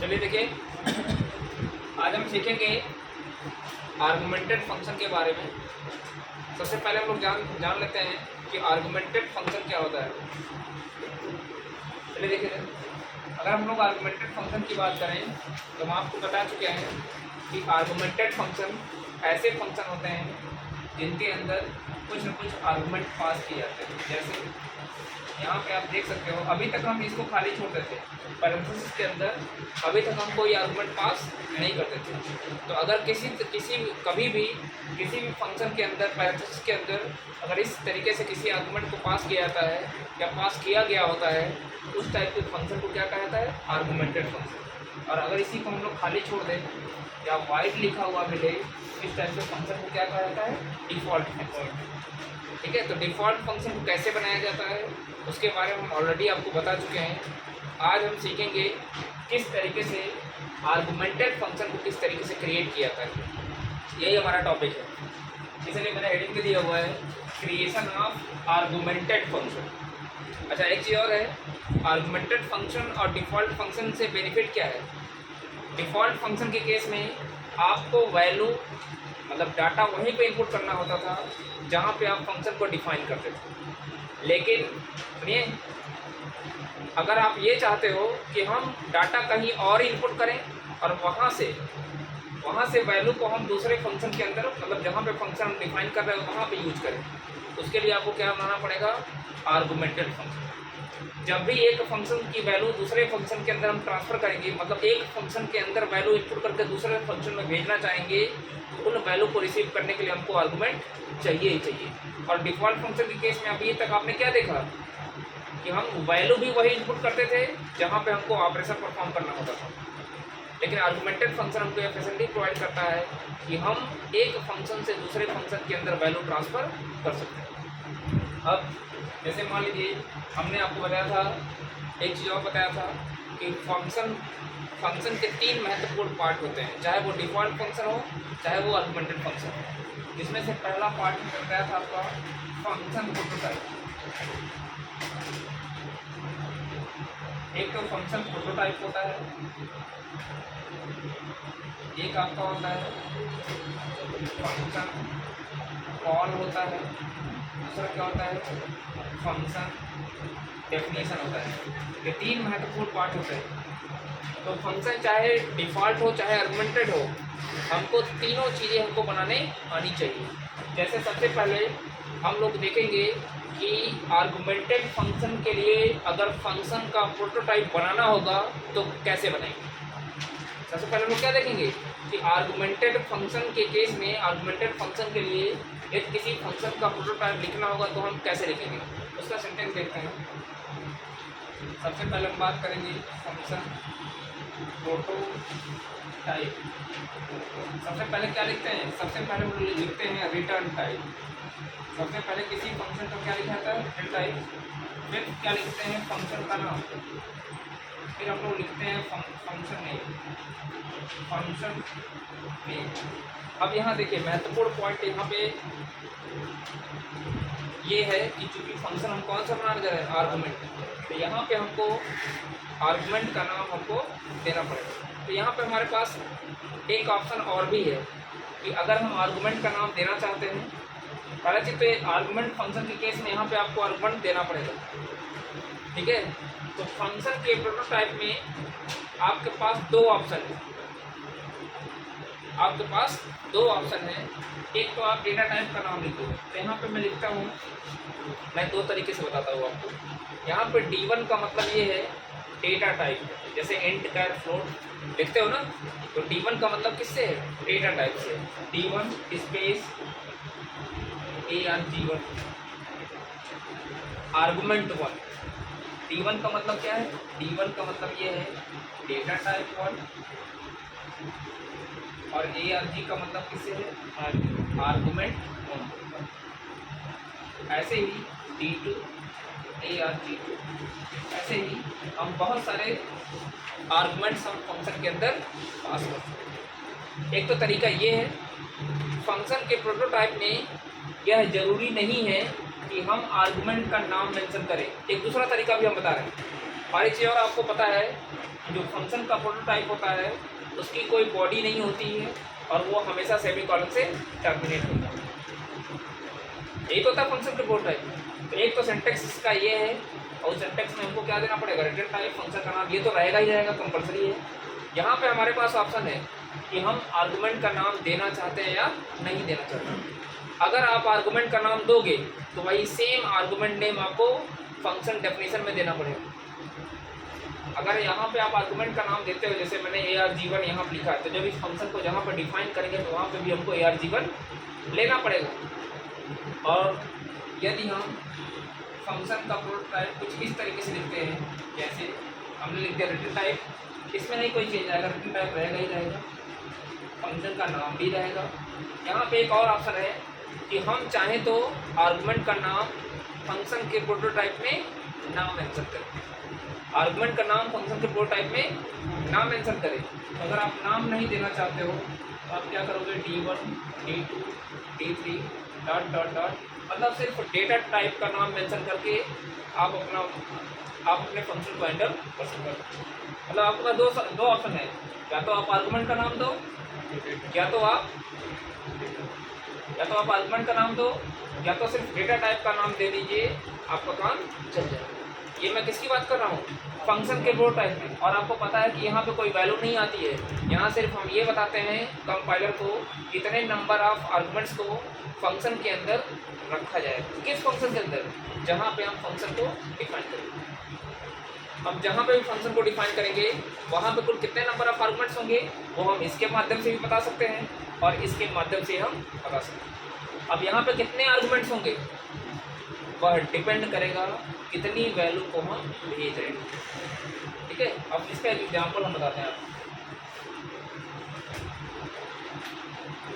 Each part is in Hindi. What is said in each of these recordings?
चलिए देखिए, आज हम सीखेंगे आर्गुमेंटेड फंक्शन के बारे में। सबसे पहले हम लोग जान लेते हैं कि आर्गुमेंटेड फंक्शन क्या होता है। चलिए देखिए, अगर हम लोग आर्गुमेंटेड फंक्शन की बात करें तो हम आपको बता चुके हैं कि आर्गुमेंटेड फंक्शन ऐसे फंक्शन होते हैं जिनके अंदर कुछ न कुछ आर्गुमेंट पास किए जाते हैं। जैसे यहाँ पे आप देख सकते हो, अभी तक हम इसको खाली छोड़ते थे, पैरेंथेसिस के अंदर अभी तक हम कोई आर्गुमेंट पास नहीं करते थे। तो अगर कभी भी किसी भी फंक्शन के अंदर पैरेंथेसिस के अंदर अगर इस तरीके से किसी आर्गुमेंट को पास किया जाता है या पास किया गया होता है, उस टाइप के फंक्शन को क्या कहा जाता है? Augmented function. और अगर इसी को हम लोग खाली छोड़ दें या वाइट लिखा हुआ मिले, इस टाइप के फंक्शन को क्या कहा जाता है? Default function. ठीक है, तो डिफ़ॉल्ट फंक्शन को कैसे बनाया जाता है उसके बारे में हम ऑलरेडी आपको बता चुके हैं। आज हम सीखेंगे किस तरीके से आर्गुमेंटेड फंक्शन को किस तरीके से क्रिएट किया जाता है। यही हमारा टॉपिक है, इसलिए मैंने हेडिंग के दिया हुआ है क्रिएशन ऑफ आर्गुमेंटेड फंक्शन। अच्छा, एक चीज़ और है, आर्गुमेंटेड फंक्शन और डिफ़ॉल्ट फंक्शन से बेनिफिट क्या है? डिफ़ॉल्ट फंक्शन के केस में आपको वैल्यू मतलब डाटा वहीं पे इनपुट करना होता था जहाँ पे आप फंक्शन को डिफाइन करते थे। लेकिन सुनिए, अगर आप ये चाहते हो कि हम डाटा कहीं और इनपुट करें और वहाँ से वैल्यू को हम दूसरे फंक्शन के अंदर मतलब जहाँ पे फंक्शन हम डिफाइन कर रहे हो वहाँ पे यूज करें, उसके लिए आपको क्या बनाना पड़ेगा? Augmented function. जब भी एक फंक्शन की वैल्यू दूसरे फंक्शन के अंदर हम ट्रांसफ़र करेंगे, मतलब एक फंक्शन के अंदर वैल्यू इनपुट करके दूसरे फंक्शन में भेजना चाहेंगे, तो उन वैल्यू को रिसीव करने के लिए हमको आर्गुमेंट चाहिए ही चाहिए। और डिफ़ॉल्ट फंक्शन के केस में अभी तक आपने क्या देखा कि हम वैल्यू भी वही इनपुट करते थे जहाँ पे हमको ऑपरेशन परफॉर्म करना होता था। लेकिन आर्गुमेंटेड फंक्शन हमको यह फैसिलिटी प्रोवाइड करता है कि हम एक फंक्शन से दूसरे फंक्शन के अंदर वैल्यू ट्रांसफ़र कर सकते हैं। अब जैसे मान लीजिए, हमने आपको बताया था, एक चीज़ और बताया था कि फंक्शन के 3 महत्वपूर्ण पार्ट होते हैं, चाहे वो डिफ़ॉल्ट फंक्शन हो चाहे वो आर्गुमेंटेड फंक्शन हो। जिसमें से पहला पार्ट बताया था आपका फंक्शन प्रोटोटाइप। एक तो फंक्शन प्रोटोटाइप होता है, एक आपका होता है फंक्शन कॉल होता है, दूसरा क्या होता है? फंक्शन डेफिनेशन होता है। ये 3 महत्वपूर्ण पार्ट होते हैं। तो फंक्शन चाहे डिफ़ॉल्ट हो चाहे आर्गुमेंटेड हो, हमको तीनों चीज़ें हमको बनाने आनी चाहिए। जैसे सबसे पहले हम लोग देखेंगे कि आर्गुमेंटेड फंक्शन के लिए अगर फंक्शन का प्रोटोटाइप बनाना होगा तो कैसे बनाएंगे। सबसे पहले हम लोग क्या देखेंगे कि आर्गुमेंटेड फंक्शन के केस में आर्गुमेंटेड फंक्शन के लिए यदि किसी फंक्शन का प्रोटोटाइप लिखना होगा तो हम कैसे लिखेंगे, उसका सेंटेंस देखते हैं। सबसे पहले हम बात करेंगे फंक्शन प्रोटोटाइप। सबसे पहले क्या लिखते हैं? सबसे पहले हम लोग लिखते हैं रिटर्न टाइप। सबसे पहले किसी फंक्शन का क्या लिखा जाता है? Return type. फिर क्या लिखते हैं? फंक्शन का नाम। फिर हम लोग लिखते हैं फंक्शन नेम। अब यहाँ देखिए, महत्वपूर्ण पॉइंट यहाँ पे ये है कि चूंकि फंक्शन हम कौन सा बनाने जा रहे हैं? आर्गुमेंट। तो यहाँ पे हमको आर्गुमेंट का नाम हमको देना पड़ेगा। तो यहाँ पे हमारे पास एक ऑप्शन और भी है कि अगर हम आर्गुमेंट का नाम देना चाहते हैं, पहले चीज़ तो आर्गुमेंट फंक्शन के केस में यहाँ पे आपको आर्गुमेंट देना पड़ेगा। ठीक है, तो फंक्शन के प्रोटोटाइप में आपके पास 2 ऑप्शन है। आपके पास 2 ऑप्शन है। एक तो आप डेटा टाइप का नाम लिखो। तो यहाँ पे मैं लिखता हूँ, मैं 2 तरीके से बताता हूँ आपको। यहाँ पे D1 का मतलब ये है डेटा टाइप, जैसे इंट, कैर, फ्लोट लिखते हो ना, तो D1 का मतलब किससे है? डेटा टाइप से। D1 space ARG1 argument 1। D1 का मतलब क्या है? D1 का मतलब ये है डेटा टाइप 1 और ARG का मतलब किससे है? आर्गुमेंट 1। ऐसे ही D2 ARG2, ऐसे ही हम बहुत सारे आर्गुमेंट्स हम फंक्शन के अंदर पास कर सकते हैं। एक तो तरीका ये है, फंक्शन के प्रोटोटाइप में यह जरूरी नहीं है कि हम आर्गुमेंट का नाम मेंशन करें। एक दूसरा तरीका भी हम बता रहे हैं और एक चीज़ और आपको पता है, जो फंक्शन का प्रोटोटाइप होता है उसकी कोई बॉडी नहीं होती है और वो हमेशा सेमीकोलन से टर्मिनेट होता है। यही तो होता है फंक्शन के प्रोटोटाइप। तो एक तो सिंटेक्स इसका ये है, और सिंटेक्स में हमको क्या देना पड़ेगा, रिटर्न टाइप, फंक्शन का नाम, ये तो रहेगा ही रहेगा, कंपलसरी है। यहाँ पे हमारे पास ऑप्शन है कि हम आर्गुमेंट का नाम देना चाहते हैं या नहीं देना चाहते हैं। अगर आप आर्गुमेंट का नाम दोगे तो वही सेम आर्गुमेंट नेम आपको फंक्शन डेफिनेशन में देना पड़ेगा। अगर यहाँ पे आप आर्गुमेंट का नाम देते हो, जैसे मैंने ARG1 यहाँ पर लिखा है, तो जब इस फंक्शन को जहाँ पर डिफाइन करेंगे तो वहाँ पे भी हमको ARG1 लेना पड़ेगा। और यदि हम फंक्शन का प्रोटोटाइप कुछ इस तरीके से लिखते हैं, जैसे हमने लिख दिया रिटर्न टाइप, इसमें नहीं कोई चेंज आएगा, रिटर्न टाइप रहेगा ही रहेगा, फंक्शन का नाम भी रहेगा। यहाँ पे एक और ऑप्शन है कि हम चाहें तो आर्गुमेंट का नाम फंक्शन के प्रोटोटाइप में ना मेंशन करें। आर्गुमेंट का नाम फंक्शन के प्रोटोटाइप में ना मेंशन करें। तो अगर आप नाम नहीं देना चाहते हो तो आप क्या करोगे, D1 D2 D3 dot dot dot, मतलब सिर्फ डेटा टाइप का नाम मेंशन करके आप अपने फंक्शन को हैंडल कर सकते हो। मतलब आपके पास दो ऑप्शन है, या तो आप आर्गुमेंट का नाम दो, या तो आप आर्गुमेंट का नाम दो, या तो सिर्फ डेटा टाइप का नाम दे दीजिए, आपका काम चल जाएगा। ये मैं किसकी बात कर रहा हूँ, फंक्शन के प्रोटोटाइप में। और आपको पता है कि यहाँ पे कोई वैल्यू नहीं आती है, यहाँ सिर्फ हम ये बताते हैं कंपाइलर को कितने नंबर ऑफ आर्गुमेंट्स को फंक्शन के अंदर रखा जाए। किस फंक्शन के अंदर, जहाँ पे हम फंक्शन को डिफाइन करेंगे। हम जहाँ पे भी फंक्शन को डिफाइन करेंगे वहाँ पे कुल कितने नंबर ऑफ आर्गुमेंट्स होंगे वो हम इसके माध्यम से भी बता सकते हैं और इसके माध्यम से हम बता सकते हैं। अब यहाँ पे कितने आर्गुमेंट्स होंगे वह डिपेंड करेगा कितनी वैल्यू को हम भेज रहे हैं। ठीक है, अब इसका एक एग्जाम्पल हम बताते हैं आपको।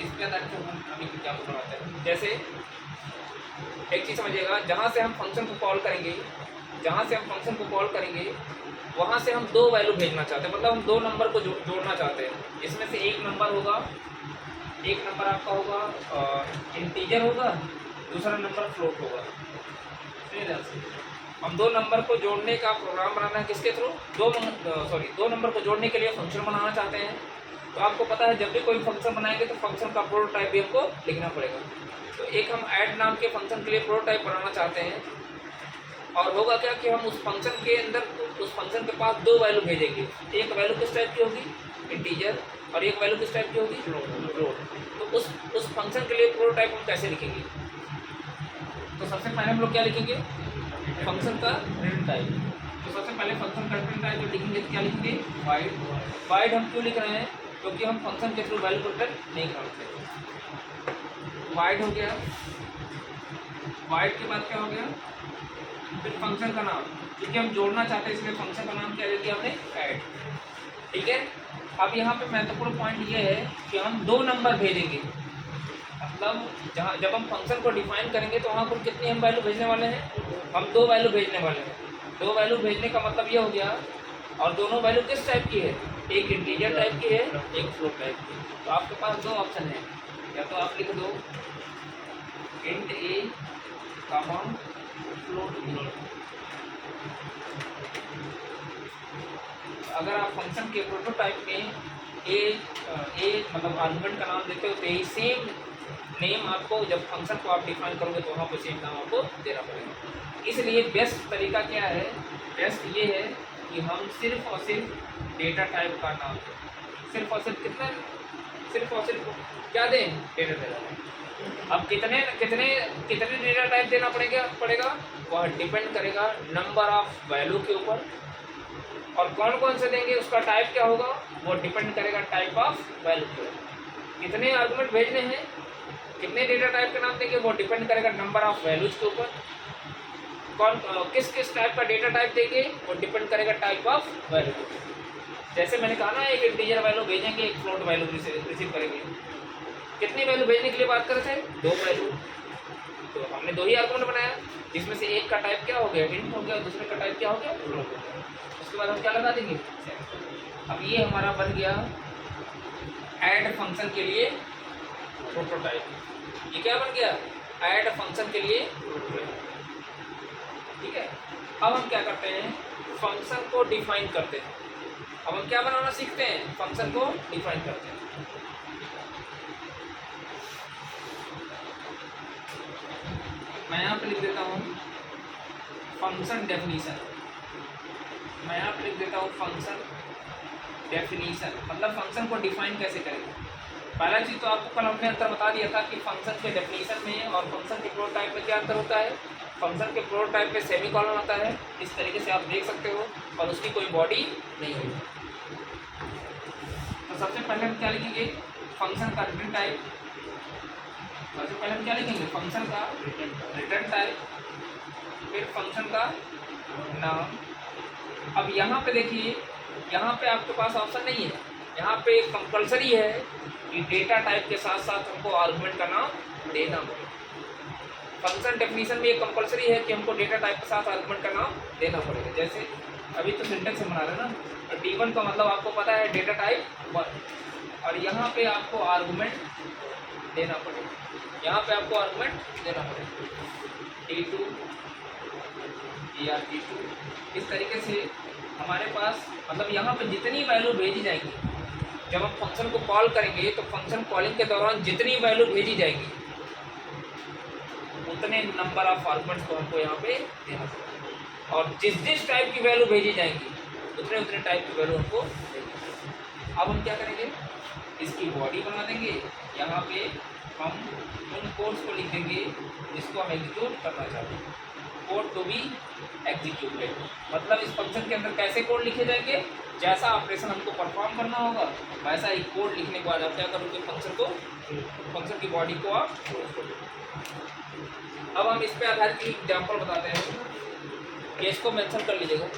इसके अंदर हम अभी एग्जाम्पल बनाते हैं। जैसे एक चीज़ समझिएगा, जहाँ से हम फंक्शन को कॉल करेंगे वहाँ से हम दो वैल्यू भेजना चाहते हैं, मतलब हम दो नंबर को जोड़ना चाहते हैं। इसमें से एक नंबर आपका होगा इंटीजर होगा, दूसरा नंबर फ्लोट होगा। हम दो नंबर को जोड़ने का प्रोग्राम बनाना है, किसके थ्रू, दो नंबर को जोड़ने के लिए फंक्शन बनाना चाहते हैं। तो आपको पता है जब भी कोई फंक्शन बनाएंगे तो फंक्शन का प्रोटोटाइप भी हमको लिखना पड़ेगा। तो एक हम ऐड नाम के फंक्शन के लिए प्रोटोटाइप बनाना चाहते हैं, और होगा क्या कि हम उस फंक्शन के अंदर उस फंक्शन के पास दो वैल्यू भेजेंगे। एक वैल्यू किस टाइप की होगी, इंटीजर, और एक वैल्यू किस टाइप की होगी, फ्लोट। तो उस फंक्शन के लिए प्रोटोटाइप हम कैसे लिखेंगे, तो सबसे पहले हम लोग क्या लिखेंगे, फंक्शन का रिटर्न टाइप। तो सबसे पहले फंक्शन का रिटर्न टाइप जो लिखेंगे तो क्या लिखेंगे, वाइड। हम क्यों लिख रहे हैं, क्योंकि हम फंक्शन के थ्रू वैल्यू को रिटर्न नहीं करते। वाइड हो गया, वाइड के बाद क्या हो गया, फिर फंक्शन का नाम, क्योंकि हम जोड़ना चाहते हैं इसलिए फंक्शन का नाम क्या दे दिया हमने, ऐड। ठीक है, अब यहाँ पे महत्वपूर्ण पॉइंट ये है कि हम दो नंबर भेजेंगे। मतलब जब हम फंक्शन को डिफाइन करेंगे तो वहाँ पर कितनी हम वैल्यू भेजने वाले हैं, हम दो वैल्यू भेजने वाले हैं। दो वैल्यू भेजने का मतलब ये हो गया, और दोनों वैल्यू किस टाइप की है, एक इंटीजर टाइप की है, एक फ्लोट टाइप की। तो आपके पास दो ऑप्शन है, या तो आप लिख दो इंट ए कॉमा फ्लोट बी। अगर आप फंक्शन के प्रोटोटाइप में ए मतलब आर्गुमेंट का नाम देते हो तो यही सेम नेम आपको जब फंक्शन को आप डिफाइन करोगे तो वहाँ पर सेम नाम आपको देना पड़ेगा। इसलिए बेस्ट तरीका क्या है, बेस्ट ये है कि हम सिर्फ और सिर्फ डेटा टाइप का नाम दें। सिर्फ और सिर्फ कितना, सिर्फ और सिर्फ क्या दें, डेटा टाइप। अब कितने डेटा टाइप देना पड़ेगा वह डिपेंड करेगा नंबर ऑफ वैल्यू के ऊपर, और कौन कौन से देंगे उसका टाइप क्या होगा वो डिपेंड करेगा टाइप ऑफ वैल्यू के ऊपर। कितने आर्गुमेंट भेजने हैं, कितने डेटा टाइप का नाम देंगे वो डिपेंड करेगा नंबर ऑफ वैल्यूज के ऊपर। किस टाइप का डेटा टाइप देंगे वो डिपेंड करेगा टाइप ऑफ वैल्यू के ऊपर। जैसे मैंने कहा ना, एक इंटीजर वैल्यू भेजेंगे, एक फ्लोट वैल्यू रिसीव करेंगे। कितनी वैल्यू भेजने के लिए बात कर रहे थे, दो वैल्यू। तो हमने दो ही आर्गुमेंट बनाया, जिसमें से एक का टाइप क्या हो गया, इंट हो गया, दूसरे का टाइप क्या हो गया, फ्लोट हो गया। उसके बाद हम क्या लगा देंगे, अब ये हमारा बन गया ऐड फंक्शन के लिए प्रोटोटाइप। ये क्या बन गया, ऐड फंक्शन के लिए प्रोटोटाइप। ठीक है, अब हम क्या करते हैं, फंक्शन को डिफाइन करते हैं। अब हम क्या बनाना सीखते हैं, फंक्शन को डिफाइन करते हैं। मैं यहाँ पे लिख देता हूँ फंक्शन डेफिनीशन, मैं यहाँ पे लिख देता हूँ फंक्शन डेफिनीशन, मतलब फंक्शन को डिफाइन कैसे करेंगे। पहला चीज़ तो आपको कल हमने अंतर बता दिया था कि फंक्शन के डेफिनीशन में और फंक्शन के प्रोटोटाइप में क्या अंतर होता है। फंक्शन के प्रोटोटाइप में सेमी कॉलन आता है, इस तरीके से आप देख सकते हो, और उसकी कोई बॉडी नहीं होगी। तो सबसे पहले हम क्या लिखेंगे, फंक्शन का रिटर्न टाइप। सबसे पहले हम क्या लिखेंगे, फंक्शन का रिटर्न टाइप, फिर फंक्शन का नाम। अब यहाँ पे देखिए, यहाँ पे आपके पास ऑप्शन नहीं है, यहाँ पे कंपलसरी है कि डेटा टाइप के साथ साथ हमको आर्गुमेंट का नाम देना पड़ेगा। फंक्शन डेफिनीशन में ये कंपलसरी है कि हमको डेटा टाइप के साथ आर्गुमेंट का नाम देना पड़ेगा। जैसे अभी तो सिंटेक्स हम बना रहे हैं ना, तो D1 का मतलब आपको पता है डेटा टाइप 1, और यहाँ पे आपको आर्गुमेंट देना पड़ेगा, यहाँ पे आपको आर्गुमेंट देना पड़ेगा D2 या D2। इस तरीके से हमारे पास मतलब यहाँ पे जितनी वैल्यू भेजी जाएंगी, जब हम फंक्शन को कॉल करेंगे तो फंक्शन कॉलिंग के दौरान जितनी वैल्यू भेजी जाएगी उतने नंबर ऑफ आर्गुमेंट्स को हमको यहाँ पे देना पड़ेगा, और जिस जिस टाइप की वैल्यू भेजी जाएंगी उतने उतने टाइप की वैल्यू हमको देंगे। अब हम क्या करेंगे, इसकी बॉडी बना देंगे, यहाँ पे हम उन कोड्स को लिख देंगे जिसको हम एग्जीक्यूट करना चाहते हैं, कोड टू बी एग्जीक्यूटेड। मतलब इस फंक्शन के अंदर कैसे कोड लिखे जाएंगे, जैसा ऑपरेशन हमको परफॉर्म करना होगा वैसा ही कोड लिखने के बाद आप क्या करोगे, फंक्शन की बॉडी को आप क्लोज कर दोगे। अब हम इस पे आधारित एक एग्जाम्पल बताते हैं, केस को मेंशन कर लीजिएगा।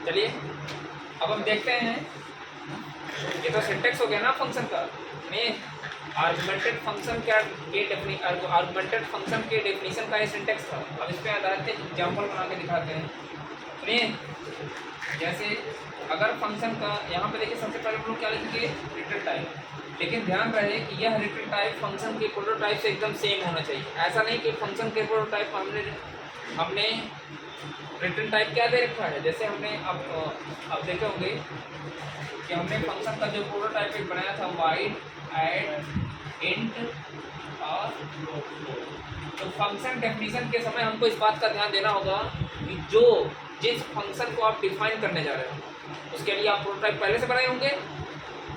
चलिए अब हम देखते हैं, ये तो सिंटेक्स हो गया ना फंक्शन का, में आर्गुमेंटेड फंक्शन आर्गुमेंटेड फंक्शन के डेफिनेशन का ये सिंटेक्स था। अब इस पे आधारित एक एग्जाम्पल बना के दिखाते हैं। सुनिए, जैसे अगर फंक्शन का यहाँ पे देखिए, सबसे पहले हम लोग क्या लिखेंगे, रिटर्न टाइप। लेकिन ध्यान रहे कि यह रिटर्न टाइप फंक्शन के प्रोटोटाइप से एकदम सेम होना चाहिए। ऐसा नहीं कि फंक्शन के प्रोटोटाइप हमने रिटर्न टाइप क्या दे रखा है। जैसे हमने अब देखे होंगे कि हमने फंक्शन का जो प्रोटोटाइप एक बनाया था, वाइड, ऐड, इंट और तो फंक्शन डेफिनेशन के समय हमको इस बात का ध्यान देना होगा कि जिस फंक्शन को आप डिफाइन करने जा रहे हो उसके लिए आप प्रोटोटाइप पहले से बनाए होंगे,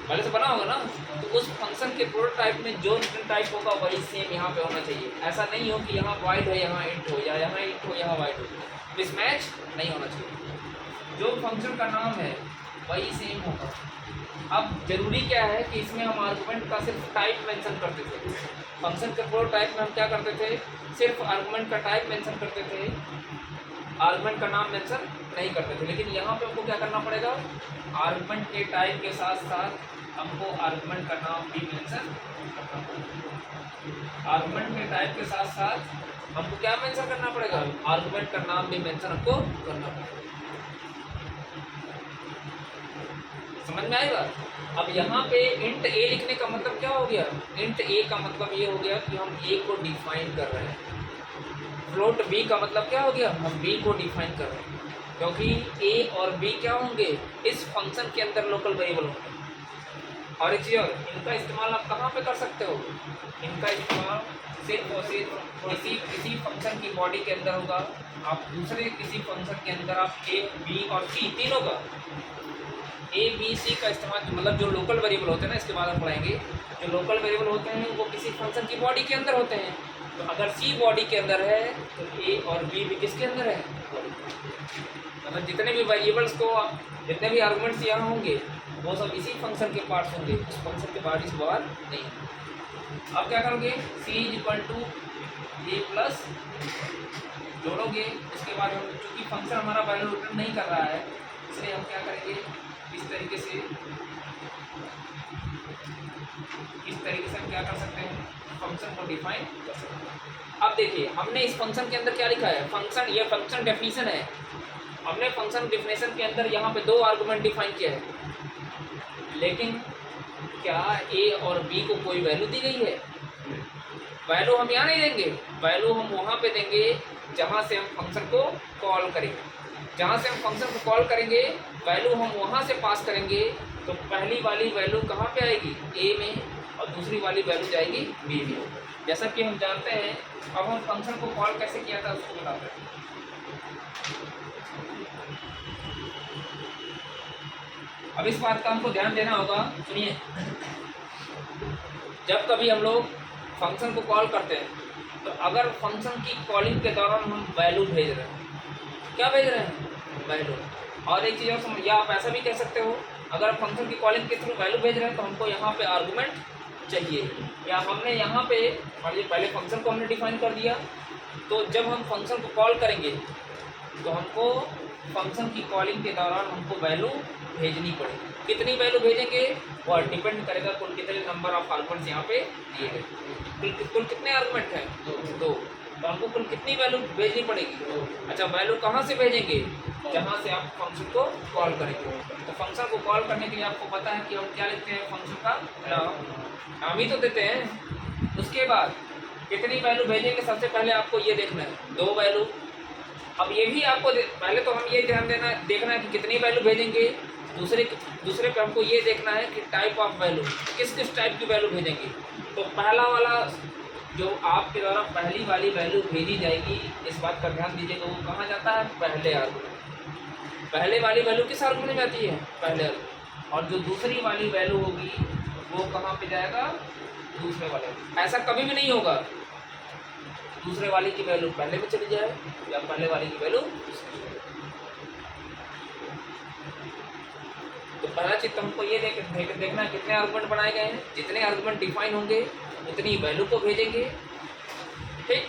पहले से बना होगा ना, तो उस फंक्शन के प्रोटोटाइप में जो रिटर्न टाइप होगा वही सेम यहाँ पे होना चाहिए। ऐसा नहीं हो कि यहाँ वाइड हो यहाँ इंट हो, या यहाँ इंट हो यहाँ वाइड हो, मिसमैच नहीं होना चाहिए। जो फंक्शन का नाम है वही सेम होगा। अब जरूरी क्या है कि इसमें हम आर्गुमेंट का सिर्फ टाइप मेंशन करते थे। फंक्शन के प्रोटोटाइप में हम क्या करते थे, सिर्फ आर्गुमेंट का टाइप मेंशन करते थे, आर्गुमेंट का नाम मेंशन नहीं करते थे। लेकिन यहाँ पे हमको क्या करना पड़ेगा, आर्गुमेंट के टाइप के साथ साथ हमको आर्गुमेंट का नाम भी मेंशन करना पड़ेगा। आर्गुमेंट के टाइप के साथ साथ हमको क्या मेंशन करना पड़ेगा, आर्गुमेंट का नाम भी मेंशन हमको करना पड़ेगा। समझ में आएगा। अब यहाँ पे इंट ए लिखने का मतलब क्या हो गया, इंट ए का मतलब ये हो गया कि हम ए को डिफाइन कर रहे हैं। फ्लोट बी का मतलब क्या हो गया, हम बी को डिफाइन कर रहे हैं, क्योंकि ए और बी क्या होंगे, इस फंक्शन के अंदर लोकल वेरिएबल होंगे। और एक चीज़ और, इनका इस्तेमाल आप कहाँ पे कर सकते हो, इनका इस्तेमाल सिर्फ और सिर्फ किसी फंक्शन की बॉडी के अंदर होगा। आप दूसरे किसी फंक्शन के अंदर आप ए बी और सी तीनों का ए बी सी का इस्तेमाल, मतलब जो लोकल वेरिएबल होते हैं ना, इसके बाद हम पढ़ेंगे, जो लोकल वेरिएबल होते हैं वो किसी फंक्शन की बॉडी के अंदर होते हैं। तो अगर सी बॉडी के अंदर है तो ए और बी भी किसके अंदर है, मतलब जितने भी वेरिएबल्स को, जितने भी आर्गुमेंट्स यहाँ होंगे वो सब इसी फंक्शन के पार्ट्स होंगे, उस फंक्शन के बॉडी से बाहर नहीं। अब क्या करोगे, C is equal to A plus जोड़ोगे। उसके बाद हम चूँकि फंक्शन हमारा वैल्यू रिटर्न नहीं कर रहा है, इसलिए हम क्या करेंगे, इस तरीके से हम क्या कर सकते हैं, फंक्शन को डिफाइन कर सकते हैं। अब देखिए हमने इस फंक्शन के अंदर क्या लिखा है, फंक्शन, ये फंक्शन डेफिनेशन है। हमने फंक्शन डेफिनेशन के अंदर यहाँ पे 2 आर्गुमेंट डिफाइन किया है, लेकिन क्या ए और बी को कोई वैल्यू दी गई है? वैल्यू हम यहाँ नहीं देंगे, वैल्यू हम वहाँ पे देंगे जहाँ से हम फंक्शन को कॉल करेंगे। जहाँ से हम फंक्शन को कॉल करेंगे वैल्यू हम वहाँ से पास करेंगे, तो पहली वाली वैल्यू कहाँ पे आएगी? ए में, और दूसरी वाली वैल्यू जाएगी बी में। जैसा कि हम जानते हैं, अब हम फंक्शन को कॉल कैसे किया था उसको बताते हैं। अब इस बात का हमको ध्यान देना होगा, सुनिए। जब कभी हम लोग फंक्शन को कॉल करते हैं तो अगर फंक्शन की कॉलिंग के दौरान हम वैल्यू भेज रहे हैं, क्या भेज रहे हैं? वैल्यू। और एक चीज़ और समझ, या आप ऐसा भी कह सकते हो, अगर आप फंक्शन की कॉलिंग के थ्रू वैल्यू भेज रहे हैं तो हमको यहाँ पे आर्गूमेंट चाहिए, या हमने यहाँ पे मान लीजिए पहले फंक्शन को हमने डिफाइन कर दिया, तो जब हम फंक्शन को कॉल करेंगे तो हमको फंक्शन की कॉलिंग के दौरान हमको वैल्यू भेजनी पड़ेगी। कितनी वैल्यू भेजेंगे वो डिपेंड करेगा कुल कितने नंबर ऑफ आर्गुमेंट्स यहाँ पे दिए गए। कुल कितने आर्गुमेंट हैं? दो। तो हमको कुल कितनी वैल्यू भेजनी पड़ेगी? अच्छा, वैल्यू कहाँ से भेजेंगे? जहाँ से आप फंक्शन को कॉल करेंगे। तो फंक्शन को कॉल करने के लिए आपको पता है कि हम क्या लिखते हैं? फंक्शन का नाम ही तो देते हैं। उसके बाद कितनी वैल्यू भेजेंगे, सबसे पहले आपको ये देखना है, 2 वैल्यू। अब ये भी आपको पहले तो हम ये ध्यान देखना है कि कितनी वैल्यू भेजेंगे। दूसरे पे हमको ये देखना है कि टाइप ऑफ वैल्यू, किस टाइप की वैल्यू भेजेंगे। तो पहला वाला जो आपके द्वारा पहली वाली वैल्यू भेजी जाएगी, इस बात का ध्यान दीजिएगा, वो कहाँ जाता है? पहले आर्गुमेंट। पहले वाली वैल्यू किस आर्गुमेंट में आती है? पहले आर्गुमेंट। और जो दूसरी वाली वैल्यू होगी वो कहाँ पे जाएगा? दूसरे वाले। ऐसा कभी भी नहीं होगा दूसरे वाले की वैल्यू पहले में चली जाए या पहले वाले की वैल्यू। तो पहला चीज हमको ये देखना कितने आर्गुमेंट बनाए गए हैं। जितने आर्गुमेंट डिफाइन होंगे उतनी वैल्यू को भेजेंगे। ठीक।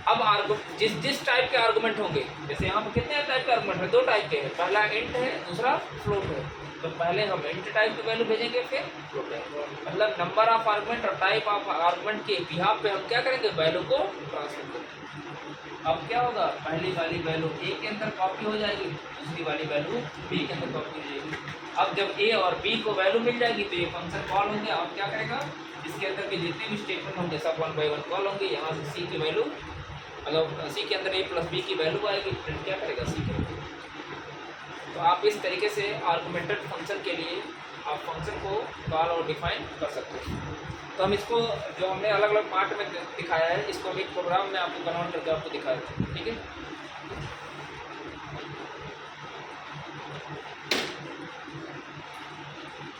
अब जिस टाइप के आर्गुमेंट होंगे, जैसे यहाँ पर कितने टाइप के आर्गुमेंट है? 2 टाइप के हैं, पहला इंट है, दूसरा फ्लोट है। तो पहले हम इंट टाइप की वैल्यू भेजेंगे, फिर फ्लोट टाइप। मतलब नंबर ऑफ आर्गुमेंट और टाइप ऑफ आर्गुमेंट के बिहाफ पे हम क्या करेंगे? वैल्यू को ट्रांसफर करेंगे। अब क्या होगा? पहली वाली वैल्यू ए के अंदर कॉपी हो जाएगी, दूसरी वाली वैल्यू बी के अंदर कॉपी हो जाएगी। अब जब ए और बी को वैल्यू मिल जाएगी तो ये फंक्शन कॉल होंगे। अब क्या करेगा? इसके अंदर के जितने भी स्टेटमेंट होंगे सब 1 बाय 1 कॉल होंगे। यहाँ से सी की वैल्यू, अगर सी के अंदर ए प्लस बी की वैल्यू आएगी, प्रिंट क्या करेगा? सी करेगा। तो आप इस तरीके से आर्गुमेंटेड फंक्शन के लिए आप फंक्शन को कॉल और डिफाइन कर सकते हैं। तो हम इसको जो हमने अलग अलग पार्ट में दिखाया है, इसको हम एक प्रोग्राम में आपको कन्वर्ट करके आपको दिखाया था। ठीक है।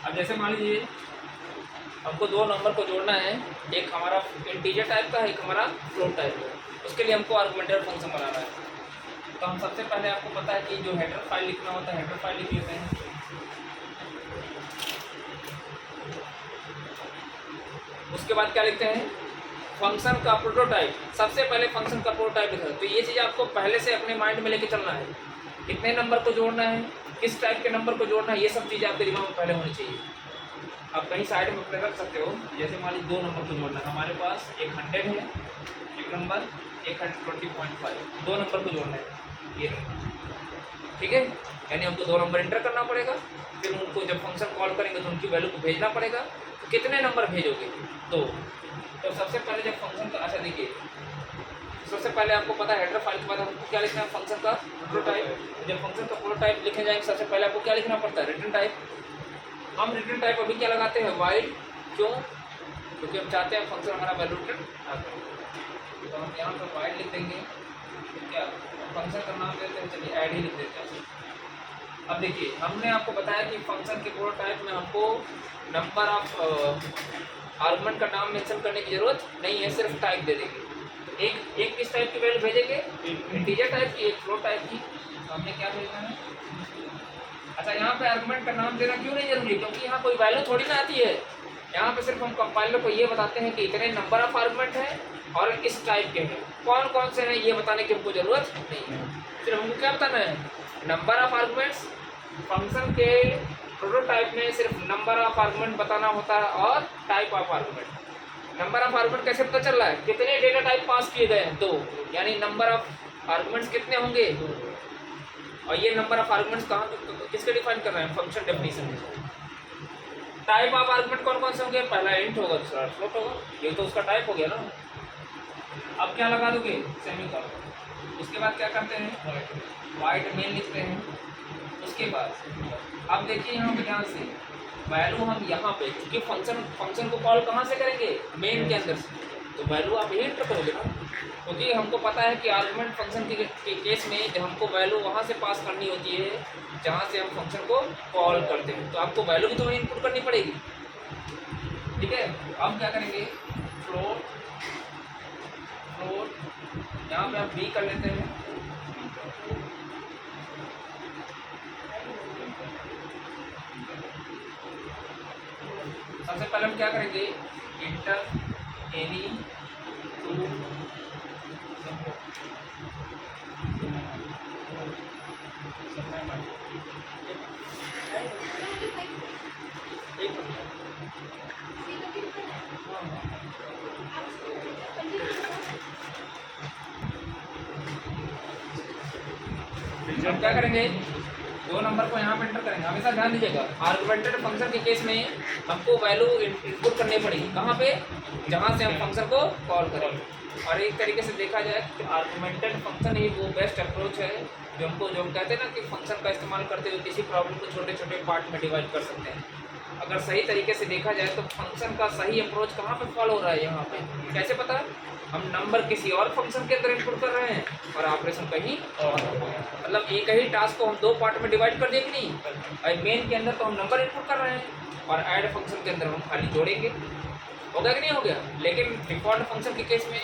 अब जैसे मान लीजिए हमको 2 नंबर को जोड़ना है, एक हमारा इंटीजर टाइप का है, एक हमारा फ्लोट टाइप का है। उसके लिए हमको आर्गुमेंटेड फंक्शन बनाना है। तो हम सबसे पहले, आपको पता है कि जो हेडर फाइल लिखना होता है, हेडर फाइल लिख लेते हैं। उसके बाद क्या लिखते हैं? फंक्शन का प्रोटोटाइप। सबसे पहले फंक्शन का प्रोटोटाइप लिखा है। तो ये चीज़ आपको पहले से अपने माइंड में लेके चलना है। कितने नंबर को जोड़ना है, किस टाइप के नंबर को जोड़ना है, ये सब चीज़ें आपके दिमाग में पहले होनी चाहिए। आप कहीं साइड में अपने रख सकते हो। जैसे मान लीजिए 2 नंबर को जोड़ना है, हमारे पास एक 100 है, एक नंबर, एक 120.5, 2 नंबर को जोड़ना है, ये नंबर। ठीक है। यानी हमको 2 नंबर इंटर करना पड़ेगा, फिर उनको जब फंक्शन कॉल करेंगे तो उनकी वैल्यू को भेजना पड़ेगा। तो कितने नंबर भेजोगे? 2। तो सबसे पहले जब फंक्शन का, अच्छा देखिए, सबसे पहले आपको पता है हेडर फाइल के बाद हमको क्या लिखना है? फंक्शन का प्रोटोटाइप। जब फंक्शन का प्रोटोटाइप लिखे जाएंगे, सबसे पहले आपको क्या लिखना पड़ता है? Return type. हम रिटर्न टाइप अभी क्या लगाते हैं? वाइड। क्यों? क्योंकि हम चाहते हैं फंक्शन हमारा वैल्यू रिटर्न ना करे। तो हम यहाँ पर वाइड लिख देंगे। क्या फंक्शन का नाम देते हैं? चलिए ऐड ही लिख देते हैं। अब देखिए, हमने आपको बताया कि फंक्शन के प्रोटोटाइप में हमको नंबर ऑफ आर्गुमेंट का नाम मेंशन करने की जरूरत नहीं है, सिर्फ टाइप दे देंगे। एक किस टाइप की वैल्यू भेजेंगे? इंटीजर टाइप की, एक फ्लोट टाइप की। तो हमने क्या भेजना है? अच्छा, यहाँ पे आर्गुमेंट का नाम देना क्यों नहीं जरूरी? क्योंकि यहाँ कोई वैल्यू थोड़ी ना आती है। यहाँ पे सिर्फ हम कंपाइलर को ये बताते हैं कि इतने नंबर ऑफ आर्गुमेंट हैं और इस टाइप के हैं। कौन कौन से हैं ये बताने की हमको जरूरत नहीं है। फिर हमको क्या बताना है? Number of arguments. फंक्शन के प्रोटोटाइप में सिर्फ नंबर ऑफ आर्गुमेंट बताना होता है और type of argument. Number of argument कैसे पता चल रहा है? कितने डेटा टाइप पास किए गए हैं? 2। यानी नंबर ऑफ आर्गुमेंट्स कितने होंगे? 2। और ये नंबर ऑफ आर्गुमेंट्स कहाँ किसके डिफाइन कर रहे हैं? Function definition. Type of argument कौन कौन से होंगे? पहला इंट होगा, दूसरा फ्लोट होगा, ये तो उसका टाइप हो गया ना। अब क्या लगा दोगे? सेमीकोलन। उसके बाद क्या करते हैं? वाइड मेन लिखते हैं। उसके बाद अब देखिए यहाँ पे ध्यान से वैल्यू हम यहाँ पे, क्योंकि फंक्शन को कॉल कहाँ से करेंगे? मेन के अंदर से, तो वैल्यू आप यही एंटर करोगे ना, क्योंकि हमको पता है कि आर्गुमेंट फंक्शन के केस में जब हमको वैल्यू वहाँ से पास करनी होती है जहाँ से हम फंक्शन को कॉल करते हैं, तो आपको वैल्यू भी तो वहीं इनपुट करनी पड़ेगी। ठीक है, अब क्या करेंगे? फ्लोट यहाँ पे आप बी कर लेते हैं। सबसे पहले हम क्या करेंगे? इंटर एनी टू हम क्या करेंगे? 2 नंबर को यहाँ पे एंटर करेंगे। हमेशा ध्यान दीजिएगा, आर्गुमेंटेड फंक्शन के केस में हमको वैल्यू इनपुट करनी पड़ेगी। कहाँ पे? जहाँ से हम फंक्शन को कॉल करें। और एक तरीके से देखा जाए तो आर्गुमेंटेड फंक्शन ही वो बेस्ट अप्रोच है जो हम कहते हैं ना कि फंक्शन का इस्तेमाल करते हुए किसी प्रॉब्लम को छोटे छोटे पार्ट में डिवाइड कर सकते हैं। अगर सही तरीके से देखा जाए तो फंक्शन का सही अप्रोच कहाँ पे फॉलो हो रहा है? यहाँ पे। कैसे पता? हम नंबर किसी और फंक्शन के अंदर इनपुट कर रहे हैं और ऑपरेशन कहीं और, मतलब एक ही टास्क को हम 2 पार्ट में डिवाइड कर दें कि नहीं? और मेन के अंदर तो हम नंबर इनपुट कर रहे हैं और ऐड फंक्शन के अंदर हम खाली जोड़ेंगे। हो गया कि नहीं हो गया? लेकिन डिफॉल्ट फंक्शन के केस में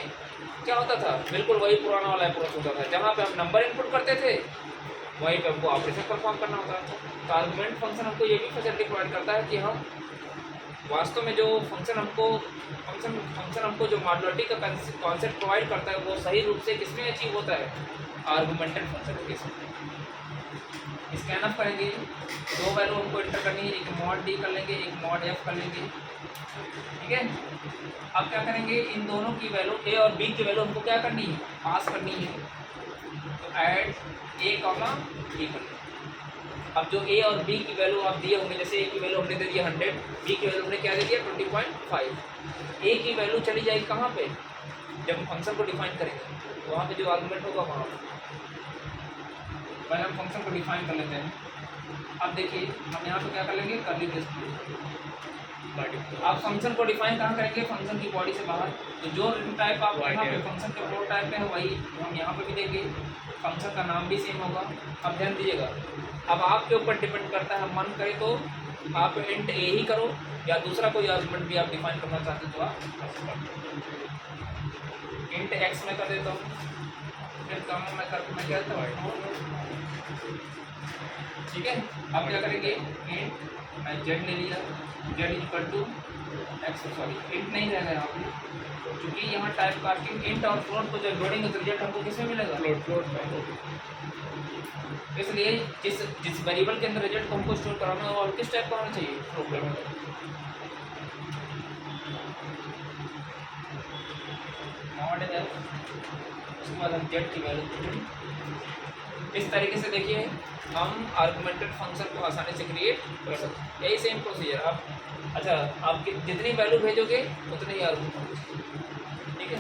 क्या होता था? बिल्कुल वही पुराना वाला अप्रोच होता था, जहाँ पे हम नंबर इनपुट करते थे वहीं पे हमको ऑपरेशन परफॉर्म करना होता है। तो आर्गुमेंट फंक्शन हमको ये भी फैसिलिटी प्रोवाइड करता है कि हम वास्तव में जो फंक्शन हमको जो मॉड्युलरिटी का कॉन्सेप्ट प्रोवाइड करता है वो सही रूप से किसमें अचीव होता है? आर्गुमेंटेड फंक्शन के केस में। स्कैन अप करेंगे, 2 वैल्यू हमको एंटर करनी है, एक मॉड डी कर लेंगे, एक मॉड एफ कर लेंगे। ठीक है, अब क्या करेंगे? इन दोनों की वैल्यू ए और बी की वैल्यू हमको क्या करनी है? पास करनी है। तो ऐड ए कॉमा बी कर लेंगे। अब जो ए और बी की वैल्यू आप दिए होंगे, जैसे ए की वैल्यू हमने दे दिया 100, बी की वैल्यू हमने क्या दे दिया? 20.5। ए की वैल्यू चली जाएगी कहाँ पे? जब हम फंक्शन को डिफाइन करेंगे तो वहाँ पे जो आर्गुमेंट होगा वहाँ पहले हम फंक्शन को डिफाइन कर लेते हैं। अब देखिए हम यहाँ पे क्या कर लेंगे? Curly brace. आप फंक्शन को डिफाइन कहाँ करेंगे? फंक्शन की बॉडी से बाहर। तो जो टाइप आप यहाँ पे फंक्शन के फ्लोट टाइप में है वही हम यहाँ पे भी देंगे। फंक्शन का नाम भी सेम होगा। अब ध्यान दीजिएगा, अब आपके ऊपर डिपेंड करता है, मन करे तो आप इंट ए ही करो या दूसरा कोई आर्गुमेंट भी आप डिफाइन करना चाहते हो तो आप इंट एक्स में कर देता हूँ, फिर कम मैं क्या देता हूँ। ठीक है, अब क्या करेंगे? इंट मैं जेड ले लिया, Z equal to X, sorry int नहीं रहेगा यहाँ पे, क्योंकि यहाँ टाइप कास्टिंग इंट और फ्लोट को जब जोड़ेंगे तो रिजल्ट हमको किसमें मिलेगा? फ्लोट में। इसलिए जिस वेरिएबल के अंदर रिजल्ट को हमको स्टोर कराना है और किस टाइप का होना चाहिए? फ्लोट में। मॉड है, उसके बाद हम जेड की वैल्यू। इस तरीके से देखिए हम आर्गुमेंटेड फंक्शन को आसानी से क्रिएट कर सकते हैं। यही सेम प्रोसीजर। आप अच्छा, आप जितनी वैल्यू भेजोगे उतनी ही आर्गुमेंट। ठीक है।